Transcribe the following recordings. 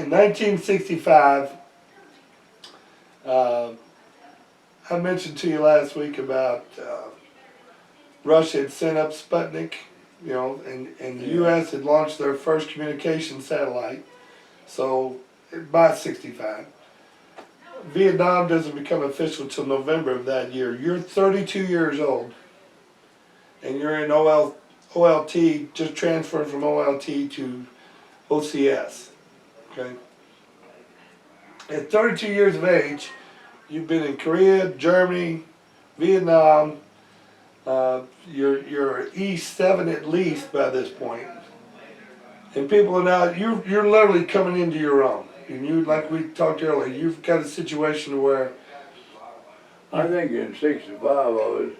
in 1965, I mentioned to you last week about Russia had sent up Sputnik, you know, and the U.S. had launched their first communication satellite. So by 65, Vietnam doesn't become official until November of that year. You're 32 years old, and you're in OLT, just transferred from OLT to OCS. Okay. At 32 years of age, you've been in Korea, Germany, Vietnam. You're E7 at least by this point, and people are now you're literally coming into your own. And you, like we talked earlier, you've got a situation where I think in '65 I was.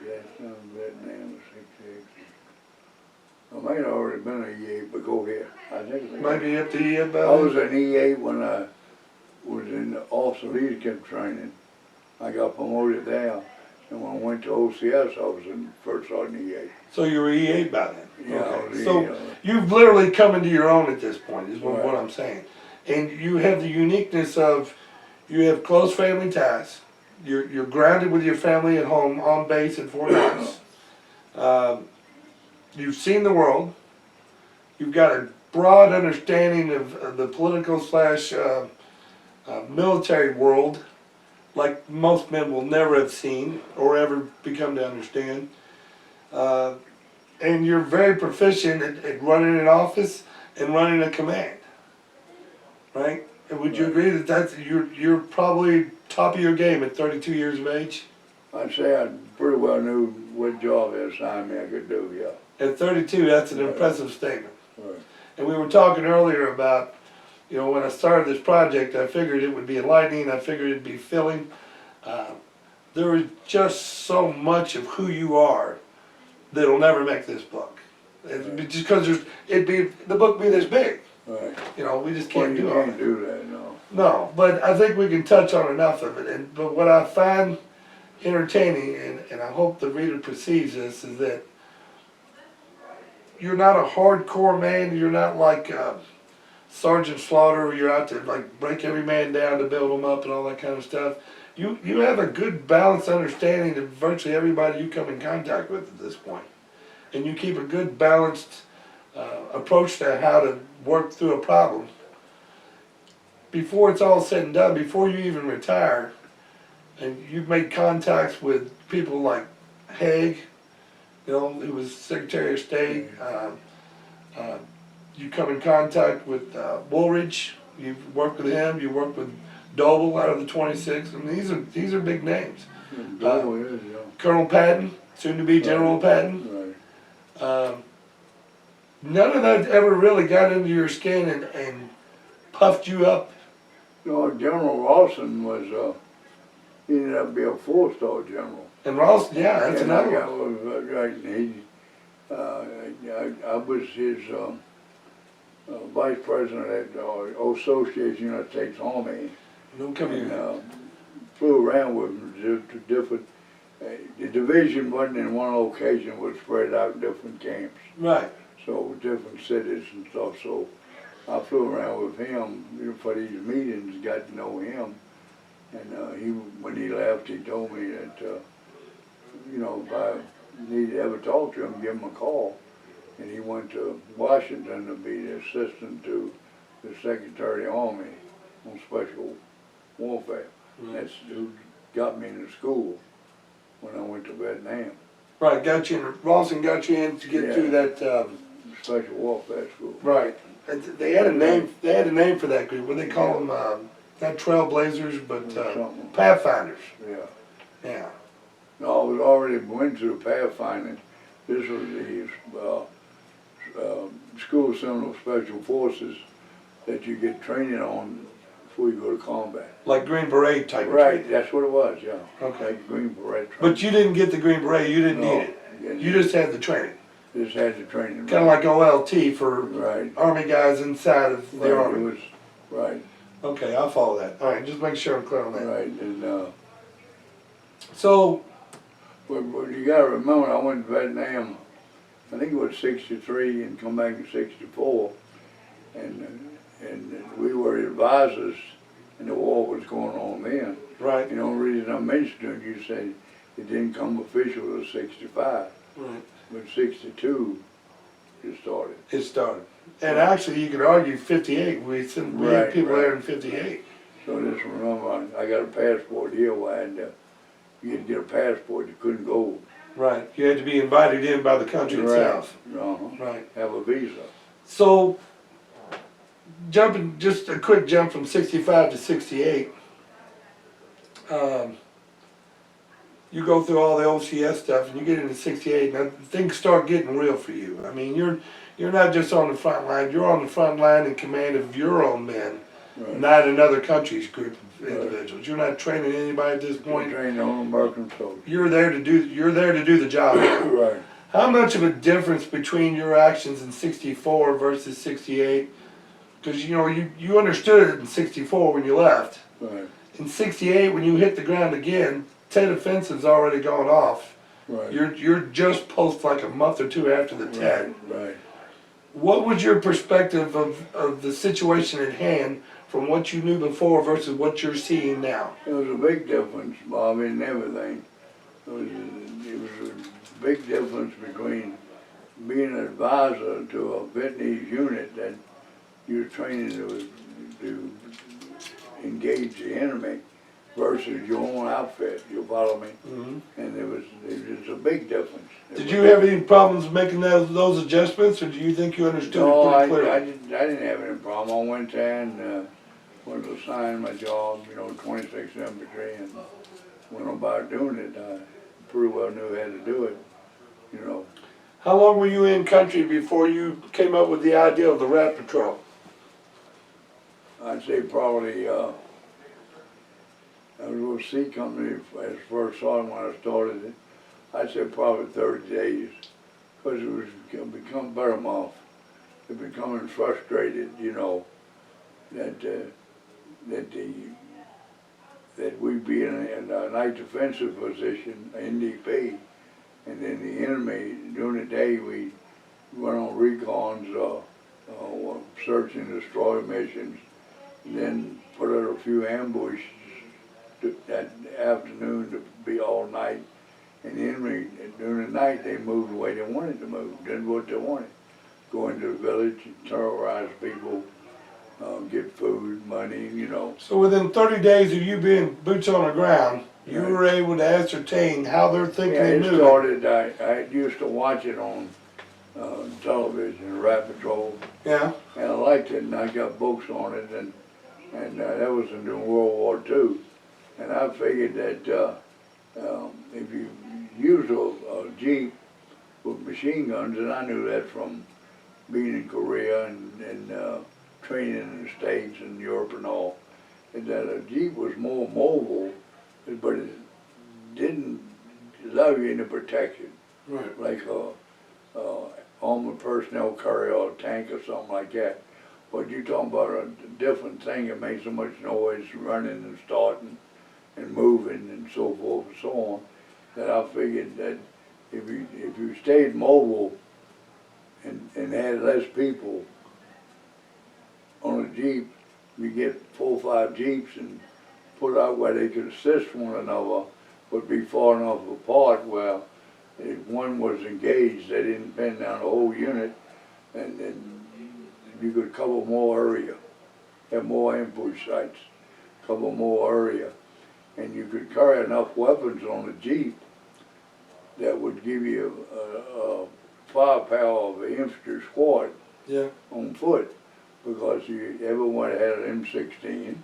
Vietnam was '68. I might have already been an E8, but go ahead. I think maybe up to E8 I about was an E8 when I was in the officer leadership training. I got promoted there, and when I went to OCS, I was in first sergeant E8. So you were E8 by then. Yeah, okay. So you've literally come into your own at this point. Is what, right. what I'm saying, and you have the uniqueness of you have close family ties. You're grounded with your family at home on base at Fort Knox. You've seen the world. You've got a broad understanding of the political / military world, like most men will never have seen or ever become to understand. And you're very proficient at running an office and running a command, right? And would you agree that you're probably top of your game at 32 years of age? I'd say I pretty well knew what job they assigned me I could do, yeah. At 32, that's an impressive statement. Right. And we were talking earlier about, you know, when I started this project, I figured it would be enlightening, I figured it'd be filling. There was just so much of who you are that'll never make this book. Right. Just because the book be this big. Right. You know, we just can't do it. You can't do that, no. No, but I think we can touch on enough of it. But what I find entertaining, and I hope the reader perceives this, is that you're not a hardcore man. You're not like Sergeant Slaughter, where you're out to like break every man down to build them up and all that kind of stuff. You have a good balanced understanding of virtually everybody you come in contact with at this point. And you keep a good balanced approach to how to work through a problem. Before it's all said and done, before you even retire, and you've made contacts with people like Haig, you know, who was Secretary of State. You come in contact with Woolridge. You've worked with him. You worked with Doble out of the 26. I mean, these are big names. Colonel Patton, soon to be General Patton. Right. None of that ever really got into your skin and puffed you up. No, General Rawson was, he ended up being a 4-star general. And Rawson, yeah, that's another one. I was his vice president at the Association United States Army. Don't come here. Flew around with him to different, the division wasn't in one location, it was spread out in different camps. Right. So different cities and stuff, so I flew around with him for these meetings, got to know him. And when he left, he told me that, you know, if I needed to ever talk to him, give him a call. And he went to Washington to be the assistant to the Secretary of the Army on special warfare. Right. That's who got me into school when I went to Vietnam. Right, got you in, Rawson got you in to get through that special warfare school. Right. And they had a name. They had a name for that group. What they call them? Not trailblazers, but pathfinders. Yeah. Yeah. No, I was already went through pathfinding. This was the School of Seminole Special Forces that you get training on before you go to combat. Like Green Beret type. Right. Training. That's what it was. Yeah. Okay. Like Green Beret training. But you didn't get the Green Beret. You didn't need it. You just had the training. Just had the training. Kind of like OLT for Army guys inside of the Army. It was, right. Okay, I'll follow that. All right, just make sure I'm clear on that. Right, and so, but you got to remember, I went to Vietnam I think it was 63 and come back in 64. And we were advisors and the war was going on then. Right. And the only reason I mentioned it, you said it didn't come official till 65. Right. But 62 it started. It started. And actually you could argue 58. We sent Right, people right. there in 58. So just remember, I got a passport here where I had to, you had to get a passport, you couldn't go. Right. You had to be invited in by the country itself. Right. Have a visa. So, jumping, just a quick jump from 65 to 68. You go through all the OCS stuff and you get into 68 and things start getting real for you. I mean, you're not just on the front line, you're on the front line in command of your own men, Right. not another country's group of individuals. You're not training anybody at this point. You're trained on American soldiers. You're there to do the job. Right. How much of a difference between your actions in 64 versus 68? Because you know, you understood it in 64 when you left. Right. In 68, when you hit the ground again, 10 offensives already gone off. Right. You're just post like a month or two after the 10. Right. What was your perspective of the situation at hand from what you knew before versus what you're seeing now? It was a big difference, Bob, in everything. It was a big difference between being an advisor to a Vietnamese unit that you're training to engage the enemy versus your own outfit, you follow me? Mm-hmm. And it was a big difference. Did you have any problems making those adjustments, or do you think you understood No, it pretty clearly? I didn't have any problem. I went there and was assigned my job, 26th Infantry, and went about doing it. I pretty well knew how to do it, How long were you in country before you came up with the idea of the Rat Patrol? I'd say probably, I was with C Company as first sergeant when I started it. I'd say probably 30 days, because it was become better off. It becoming frustrated, that we'd be in a night defensive position, NDP, and then the enemy, during the day we went on recons, search and destroy missions, and then put out a few ambushes that afternoon to be all night. And the enemy, during the night, they moved the way they wanted to move, did what they wanted. Go into the village, terrorize people, get food, money, So within 30 days of you being boots on the ground, you Right. were able to ascertain how they're thinking Yeah, and it moving. started, I used to watch it on television, Rat Patrol, Yeah. and I liked it, and I got books on it, and that was in World War II. And I figured that if you use a Jeep with machine guns, and I knew that from being in Korea and training in the States and Europe and all, is that a Jeep was more mobile, but it didn't allow you any protection, Right. like a armored personnel carrier or a tank or something like that. But you're talking about a different thing that makes so much noise, running and starting and moving and so forth and so on, that I figured that if you stayed mobile and had less people on a Jeep, you get 4 or 5 Jeeps and put out where they could assist one another, but be far enough apart where if one was engaged, they didn't pin down the whole unit, and you could cover more area, have more ambush sites, cover more area, and you could carry enough weapons on a Jeep that would give you a firepower of an infantry squad Yeah. on foot, because everyone had an M16,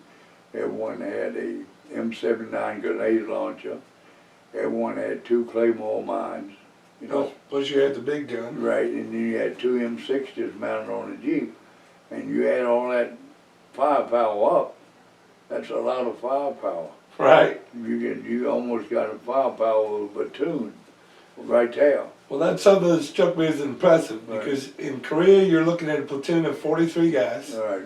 everyone had a M79 grenade launcher, everyone had 2 Claymore mines, Plus you had the big gun. right, and then you had 2 M60s mounted on the Jeep, and you had all that firepower up. That's a lot of firepower. Right. You almost got a firepower of a platoon right there. Well, that's something that struck me as impressive Right. because in Korea you're looking at a platoon of 43 guys. All right.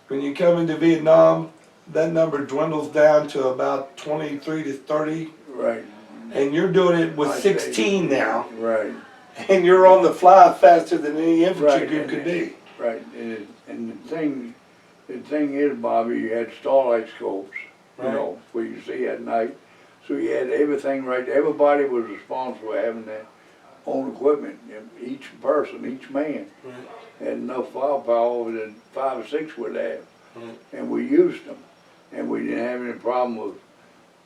When you come into Vietnam, that number dwindles down to about 23 to 30, Right. and you're doing it with I 16 say- now. Right. And you're on the fly faster than any infantry Right, group and could be. Right, and the thing is, Bobby, you had starlight scopes, you Right. know, where you see at night. So you had everything right. Everybody was responsible for having their own equipment. Each person, each man, Right. had enough firepower that 5 or 6 would have, Right. and we used them. And we didn't have any problem with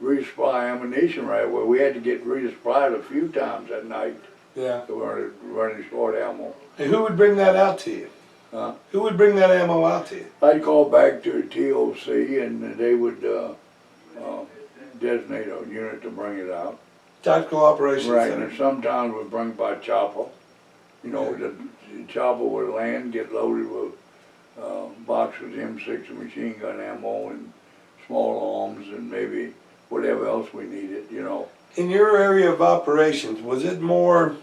resupply ammunition right away. We had to get resupplied a few times at night. Yeah. So we were running short ammo. And who would bring that out to you? Huh? Who would bring that ammo out to you? I'd call back to the TOC and they would designate a unit to bring it out. Tactical Operations Right, Center. and sometimes we'd bring it by chopper. You know, the chopper would land, get loaded with boxes of M60 machine gun ammo and small arms and maybe whatever else we needed, you know. In your area of operations, was it more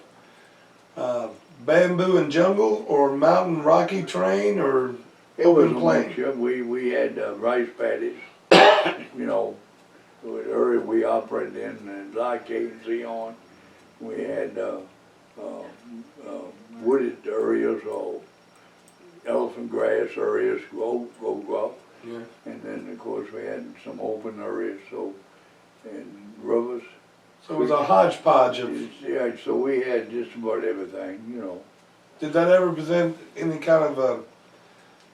bamboo and jungle, or mountain rocky terrain, or It was open a plain? mixture. We had rice paddies, you know, the area we operated in, and like K&Z on. We had wooded areas or elephant grass areas, gold gruff. Yeah. And then, of course, we had some open areas, so, and rivers. So it was a hodgepodge of. Yeah, so we had just about everything, you know. Did that ever present any kind of a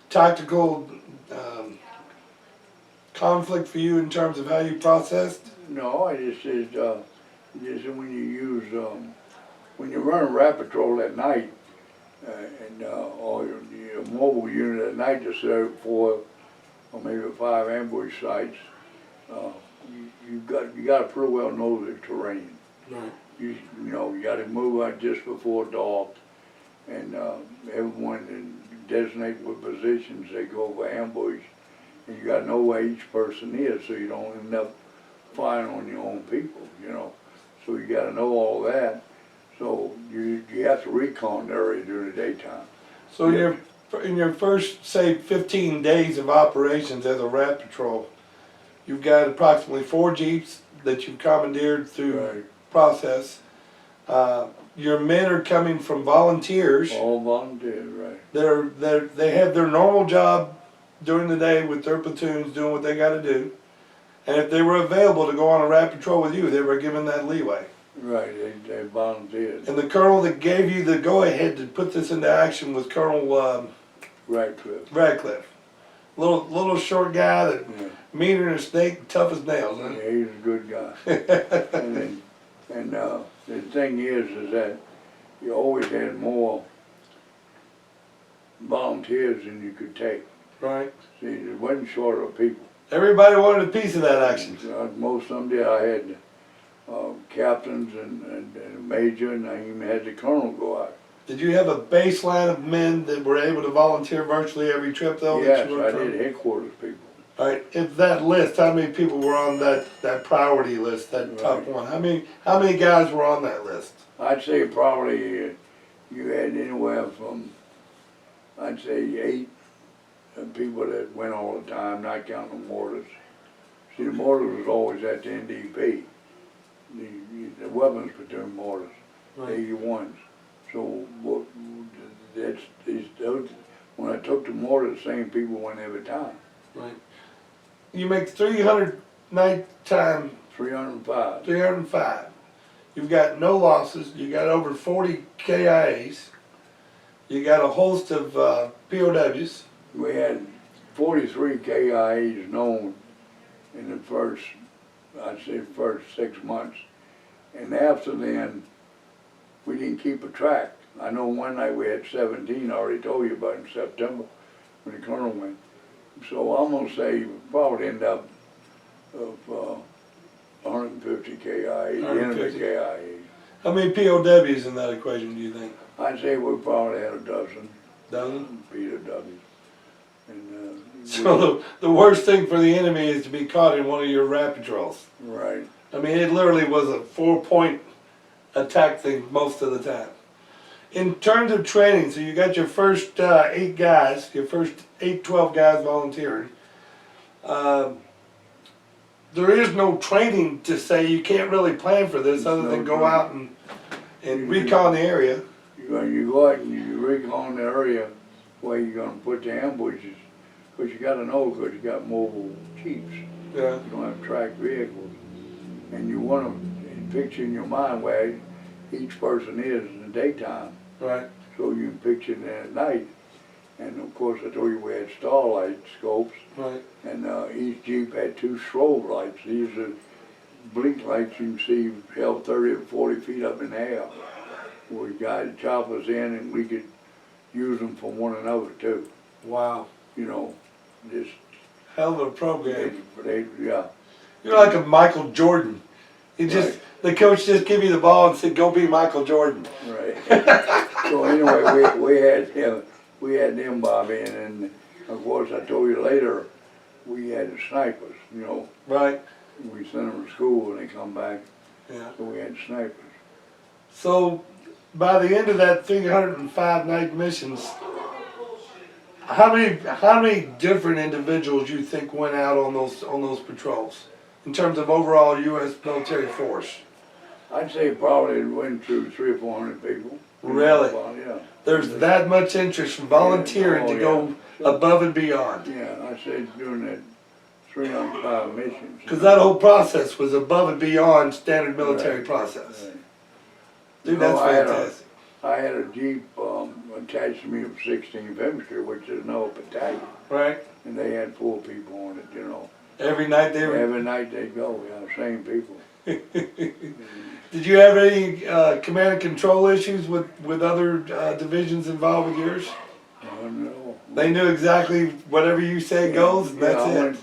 tactical conflict for you in terms of how you processed? No, I just said, just when you use, when you run a rapid patrol at night, or your mobile unit at night to serve 4 or maybe 5 ambush sites, you got to pretty well know the terrain. Right. You know, you got to move out just before dark, and everyone designate what positions they go for ambush, and you got to know where each person is, so you don't end up firing on your own people, you know. So you got to know all that. So you have to recon the area during the daytime. So in your first, say, 15 days of operations as a rat patrol, you've got approximately 4 Jeeps that you've commandeered through Right. process. Your men are coming from volunteers. All volunteers, right. They have their normal job during the day with their platoons doing what they got to do. And if they were available to go on a rat patrol with you, they were given that leeway. Right, they volunteered. And the colonel that gave you the go-ahead to put this into action was Colonel Radcliffe. Radcliffe. Little short guy that Yeah. meaner than a snake, tough as nails. Huh? Yeah, he's a good guy. and the thing is that you always had more volunteers than you could take. Right. See, it wasn't short of people. Everybody wanted a piece of that action. Most of them did. I had captains and a major, and I even had the colonel go out. Did you have a baseline of men that were able to volunteer virtually every trip, though? Yes, that you I worked on? did headquarters people. All right. If that list, how many people were on that priority list, that top Right. one? How many guys were on that list? I'd say probably you had anywhere from, I'd say 8 people that went all the time, not counting the mortars. See, the mortars was always at the NDP, the weapons platoon mortars, Right. 81s. So when I took the mortars, the same people went every time. Right. You make 300 nighttime, 305. 305. You've got no losses. You got over 40 KIAs. You got a host of POWs. We had 43 KIAs known in the first, I'd say, first 6 months. And after then, we didn't keep a track. I know one night we had 17, I already told you about in September when the colonel went. So I'm gonna say we probably end up of 150 KIAs, enemy 150. KIAs. How many POWs in that equation do you think? I'd say we probably had a dozen. Dozen? POWs. And, So the worst thing for the enemy is to be caught in one of your rat patrols. right. I mean, it literally was a 4-point attack thing most of the time. In terms of training, so you got your first 8 guys, your first 12 guys volunteering. There is no training to say you can't really plan for this other than go out and recon the area. You go out and you recon the area where you're gonna put the ambushes, because you gotta know, because you got mobile chiefs. Yeah. You don't have tracked vehicles. And you want to picture in your mind where each person is in the daytime. Right. So you can picture them at night. And of course I told you we had starlight scopes. Right. And each Jeep had 2 strobe lights. These are blink lights you can see held 30 or 40 feet up in the air. We got choppers in and we could use them for one another too. Wow. You know, just. Hell of a program. Yeah. You're like a Michael Jordan. You just, Right. the coach just give you the ball and said, go be Michael Jordan. Right. So anyway, we had them, Bobby, and then of course I told you later we had the snipers. You know, Right. we sent them to school and they come back. Yeah. So we had snipers. So by the end of that 305 night missions, how many different individuals you think went out on those patrols in terms of overall U.S. military force? I'd say probably it went through 300 or 400 people. Really? Yeah. There's that much interest from volunteering to go above and beyond. Yeah, I said during that 305 missions. Because that whole process was above and beyond standard military process. Right. Dude, that's fantastic. I had a Jeep attached to me of 16th Infantry, which is no battalion. Right. And they had 4 people on it, you know. Every night they were. Every night they go, same people. Did you have any command and control issues with other divisions involved with yours? No. They knew exactly whatever you say goes, and that's it.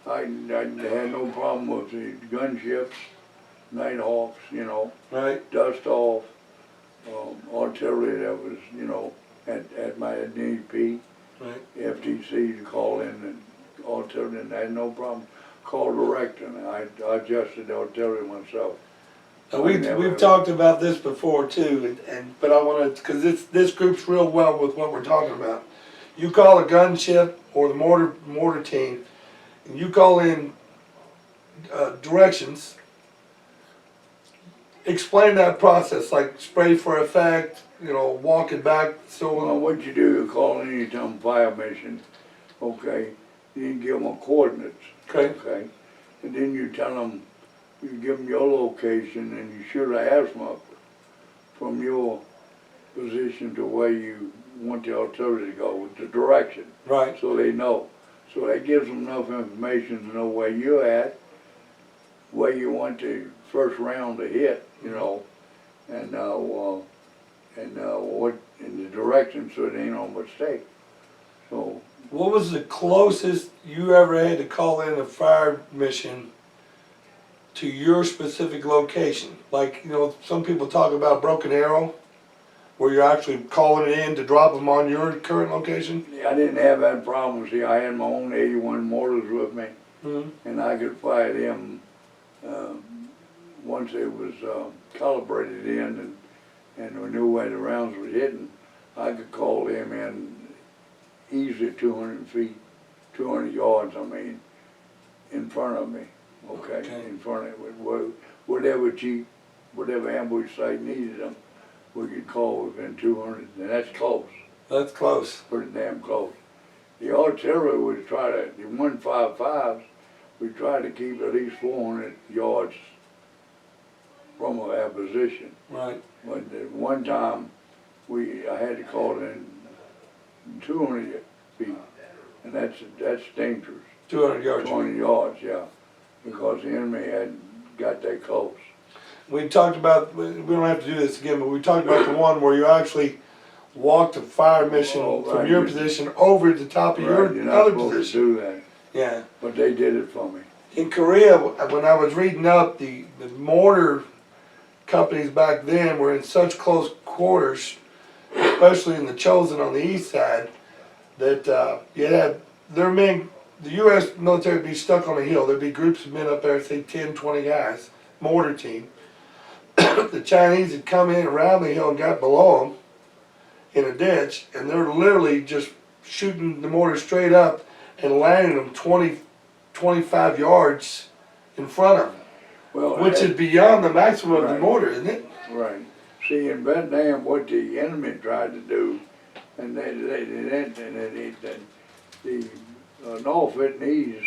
I had no problem with the gunships, Nighthawks, you know, Right. dust off, artillery that was, you know, at my NDP, Right. FTC to call in and artillery, and I had no problem. Called direct, and I adjusted the artillery myself. We've talked about this before too, but I want to, because this groups real well with what we're talking about. You call a gunship or the mortar team, and you call in directions. Explain that process, like spray for effect, you know, walk it back. So Well, what you do, you call in anytime fire mission, okay? You give them coordinates, okay? And then you tell them, you give them your location and you shoot an azimuth from your position to where you want the artillery to go, with the direction. Right. So they know. So that gives them enough information to know where you're at, where you want the first round to hit, you know, and what in the direction, so it ain't no mistake. So. What was the closest you ever had to call in a fire mission to your specific location? Like, you know, some people talk about Broken Arrow, where you're actually calling it in to drop them on your current location? I didn't have that problem. See, I had my own 81 mortars with me, and I could fire them once it was calibrated in and we knew where the rounds were hitting. I could call them in easily 200 feet, 200 yards, I mean, in front of me, okay. In front of it. Whatever Jeep, whatever ambush site needed them, we could call within 200, and that's close. That's close. Pretty damn close. The artillery would try to, the 155s, we tried to keep at least 400 yards from our position. Right. But at one time, I had to call in 200 feet, and that's dangerous. 200 yards. 200 yards, yeah, because the enemy had got that close. We talked about, we don't have to do this again, but we talked about the one where you actually walked a fire mission from your position over to the top of your other position. To do that. Yeah. But they did it for me. In Korea, when I was reading up, the mortar companies back then were in such close quarters, especially in the Chosin on the east side, that you had their men, the U.S. military would be stuck on a hill. There'd be groups of men up there, say 10, 20 guys, mortar team. The Chinese had come in around the hill and got below them in a ditch, and they're literally just shooting the mortar straight up and landing them 20, 25 yards in front of them, Well, which is beyond the maximum of the mortar, isn't it? Right. See, in Vietnam, what the enemy tried to do, and the North Vietnamese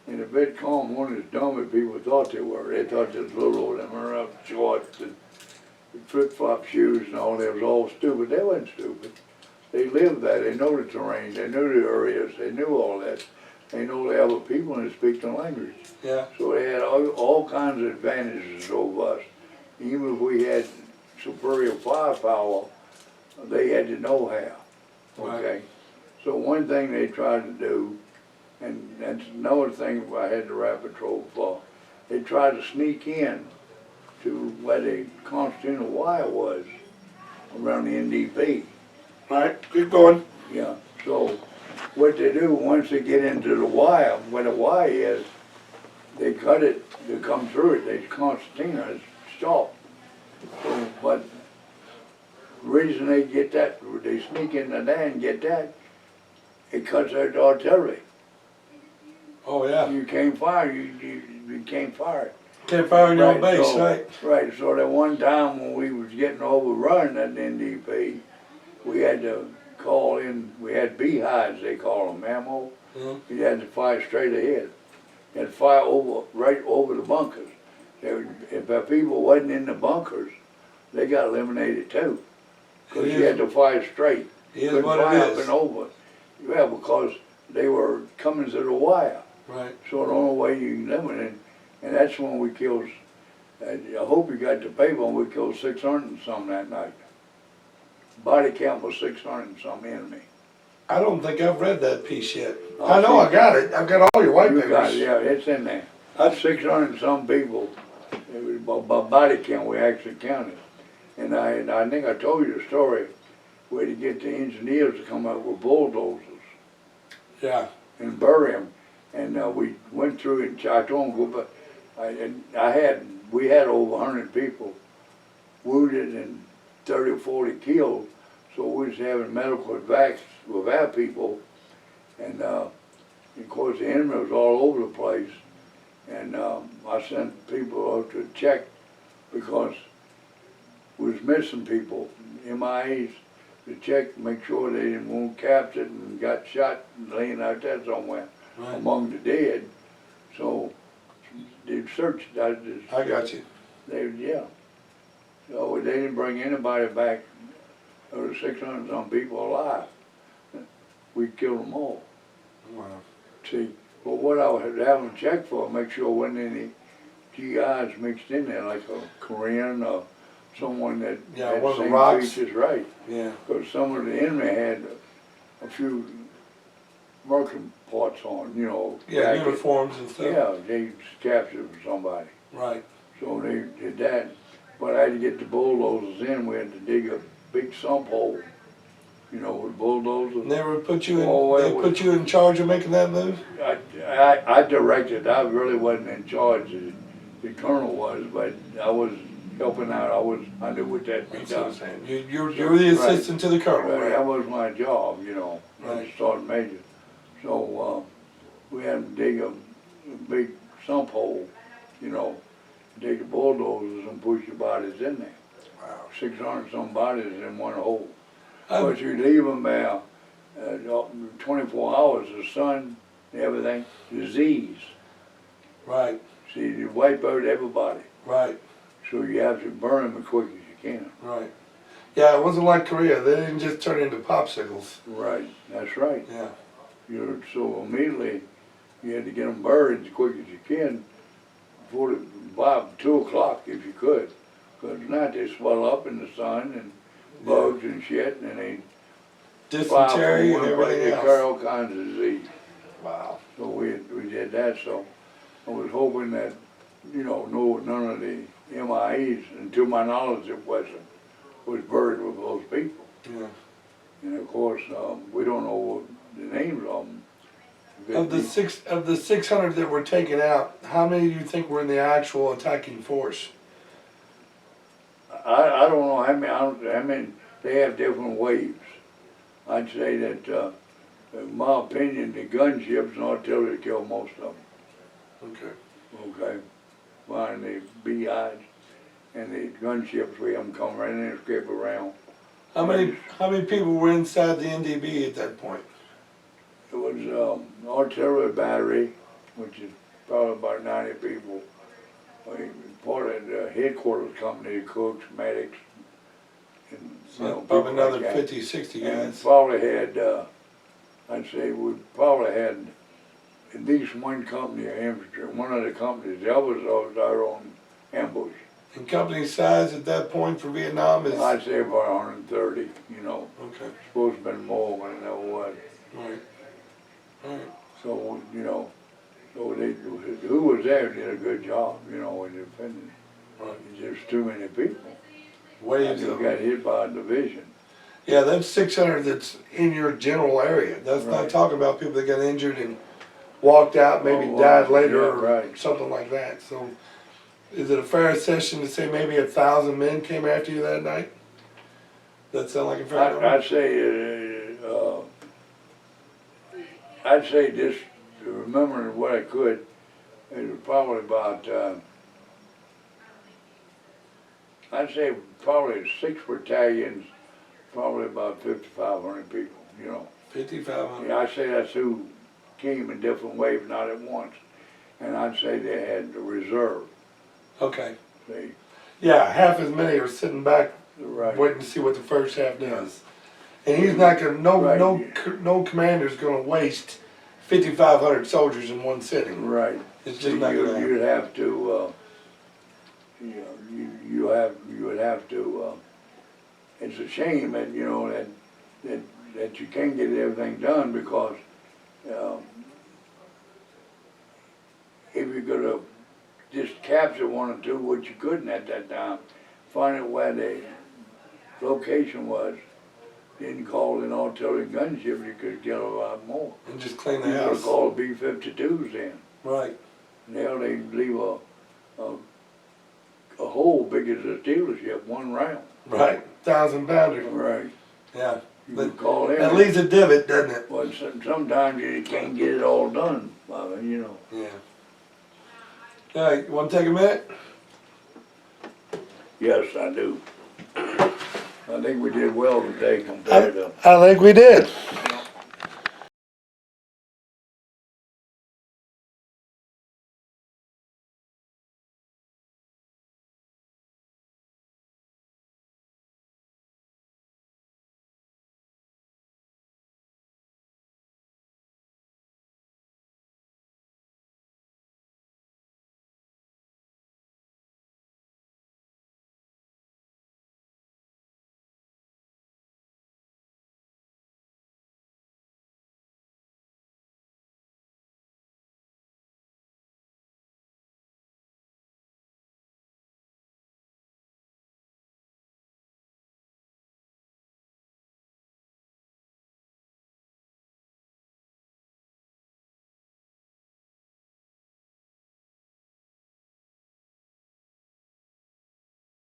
and the Vietcong weren't as dumb as people thought they were. They thought this little them up shorts and flip-flop shoes and all that was all stupid. They wasn't stupid. They lived that. They know the terrain. They knew the areas. They knew all that. They know the other people and they speak the language. Yeah. So they had all kinds of advantages over us. Even if we had superior firepower, they had the know-how. Okay? Right. So one thing they tried to do, and that's another thing I had the Rapid Patrol for, they tried to sneak in to where the Constitutional Wire was, around the NDP. Right, keep going. Yeah, so what they do, once they get into the wire, where the wire is, they cut it to come through it. They concertina is sharp. So, but the reason they get that, they sneak in there and get that, it cuts out the artillery. Oh yeah. You can't fire, you can't fire it. Can't fire in your own base, so, right? Right, so that one time when we was getting overrun at the NDP, we had to call in, we had beehives, they call them, ammo. Mm-hmm. You had to fire straight ahead. You had to fire right over the bunkers. If the people wasn't in the bunkers, they got eliminated too. Because you had to fire straight. It is Couldn't what fire it up is. and over. Yeah, because they were coming to the wire. Right. So the only way you can eliminate, and that's when we killed, I hope you got the paper, we killed 600 and some that night. Body count was 600 and some enemy. I don't think I've read that piece yet. Oh, I know see. I got it. I've got all your white You papers. got it, yeah, it's in there. That's 600 and some people. It was by body count we actually counted. And I think I told you the story where to get the engineers to come up with bulldozers Yeah. and bury them. And we went through it. I told them, go back. We had over 100 people wounded and 30 or 40 killed. So we was having medical advacs with our people. And of course the enemy was all over the place. And I sent people out to check because we was missing people, MIAs, to check, make sure they didn't wound captured and got shot and laying out there somewhere among the dead. So they searched. I got you. Yeah. So they didn't bring anybody back. There were 600 some people alive. We killed them all. Wow. See, but what I was having to check for, make sure wasn't any GIs mixed in there, like a Korean or someone that had one of the the same rocks. features, right? Yeah. Because some of the enemy had a few merkin parts on, you know. Yeah, jacket. uniforms and stuff. Yeah, they captured somebody. Right. So they did that. But I had to get the bulldozers in. We had to dig a big sump hole, you know, with bulldozers. And they would put you in. Oh, they put you in charge of making that move. I directed. I really wasn't in charge. The colonel was, but I was helping out. I knew what that be That's what I'm done. saying. You're the assistant to the colonel, Right, right? that was my job, you know, Right. as sergeant major. So we had to dig a big sump hole, you know, dig the bulldozers and push the bodies in there. Wow. 600 some bodies in one hole. Um, But you leave them there 24 hours, the sun, everything, disease. Right. See, you wipe out everybody. Right. So You have to burn them as quick as you can. Right. Yeah, it wasn't like Korea. They didn't just turn into popsicles. Right, that's right. Yeah. So immediately, you had to get them buried as quick as you can, by 2 o'clock if you could. Because if not, they swell up in the sun and bugs and shit, and they Dysentery and everything They else. carry all kinds of disease. Wow. So we did that, so I was hoping that, you know, none of the MIAs, and to my knowledge it wasn't, was buried with those people. Yeah. And of course, we don't know the names of them. Of the 600 that were taken out, how many do you think were in the actual attacking force? I don't know how many, they have different waves. I'd say that, in my opinion, the gunships and artillery killed most of them. Okay. Okay, fine, the BIs. and the gunships we have them come right in and scrape around. How many people were inside the NDB at that point? It was an artillery battery, which is probably about 90 people. We part of the headquarters company, the cooks, medics, and Probably people another like that. 50, 60 And guys. probably had, I'd say we probably had at least one company of infantry, one of the companies, the others was our own ambush. And company size at that point for Vietnam is? I'd say about 130, Okay, supposed to have been more, but it never was. right, right. So, so they, who was there did a good job, in defending. Right. There's too many people. Waves You of got hit by a division. Yeah, that's 600 that's in your general area. That's not Right. talking about people that got injured and walked out, maybe Oh, died well, later yeah, or right. something like that. So, is it a fair assessment to say maybe 1,000 men came after you that night? That sound like a fair number? I'd say just remembering what I could, it was probably about, I'd say probably 6 battalions, probably about 5,500 people, 5,500. Yeah, I'd say that's who came in different waves, not at once. And I'd say they had the reserve. Okay. See, Yeah, half as many are sitting back right. waiting to see what the first half does. And he's not gonna, no commander's gonna waste 5,500 soldiers in one sitting. Right. It's See, just not gonna happen. you'd have to, you would have to, it's a shame that, that you can't get everything done because, if you're gonna just capture one or two, which you couldn't at that time, find out where the location was, then call in artillery gunship, you could get a lot more. And just clean You the could house. call B-52s in. Right. Now they leave a hole big as a dealership, one round. Right. 1,000 pounder. Right. Yeah. You But could call in. that leaves a divot, doesn't it? But sometimes you can't get it all done, Yeah. All right, you want to take a minute? Yes, I do. I think we did well today compared to. I think we did.